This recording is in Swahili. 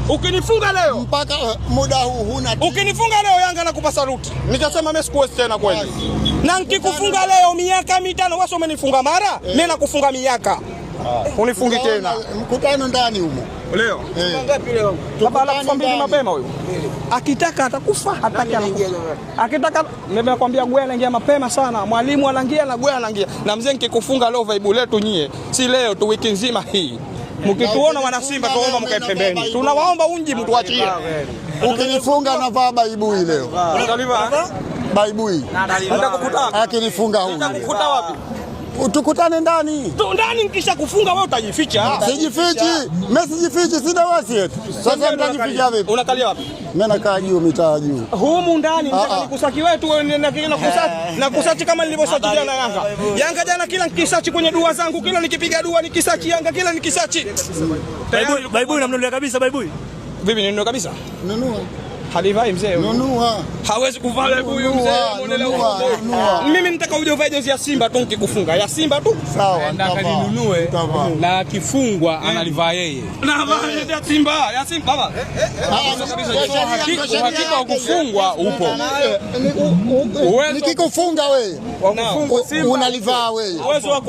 Ukinifunga leo mpaka muda huu huna. Ukinifunga leo Yanga nakupa saluti. Nikasema mimi sikuwezi tena kweli. Na nikikufunga leo miaka 5 wewe umenifunga mara, mimi nakufunga miaka. Unifungi tena. Mkutano ndani humo. Leo. Ngapi leo? Baba anakuambia mapema huyo. Akitaka atakufa, hataki anakufa. Akitaka mimi nakwambia Gwe anaingia mapema sana. Mwalimu anaingia na Gwe anaingia. Na mzee nikikufunga leo vibe letu nyie. Si leo tu wiki nzima hii. Mkituona wana Simba tuomba mkae pembeni. Tunawaomba unji mtuachie. Ukinifunga na vaa baibui leo. Unataliva? Baibui. Nitakukutana. Akinifunga huyu. Nitakukuta wapi? Utukutane ndani. Ndani nikisha kufunga wewe utajificha. Sijifichi. Mimi sijifichi, sina wasi eti. Sasa mtajificha vipi? Unakalia wapi? Mimi nakaa juu mitaa juu. Humu ndani nitakusaki wetu wewe na kusachi kama nilivyosachi jana Yanga. Yanga jana kila nikisachi kwenye dua zangu, kila nikipiga dua nikisachi Yanga, kila nikisachi. Baibui namnunulia kabisa baibui. Vipi ninunue kabisa? Nunua. Halivai mzee. Nunua. Hawezi kuvaa huyu mzee. Mimi nitaka uje uvae jezi ya Simba tu nikikufunga. Ya Simba tu. Sawa. Nataka ninunue na akifungwa analivaa yeye. Na vaa ya Simba, ya Simba baba. Uhakika wa kufungwa upo. Nikikufunga wewe. Unalivaa wewe. Uwezo wa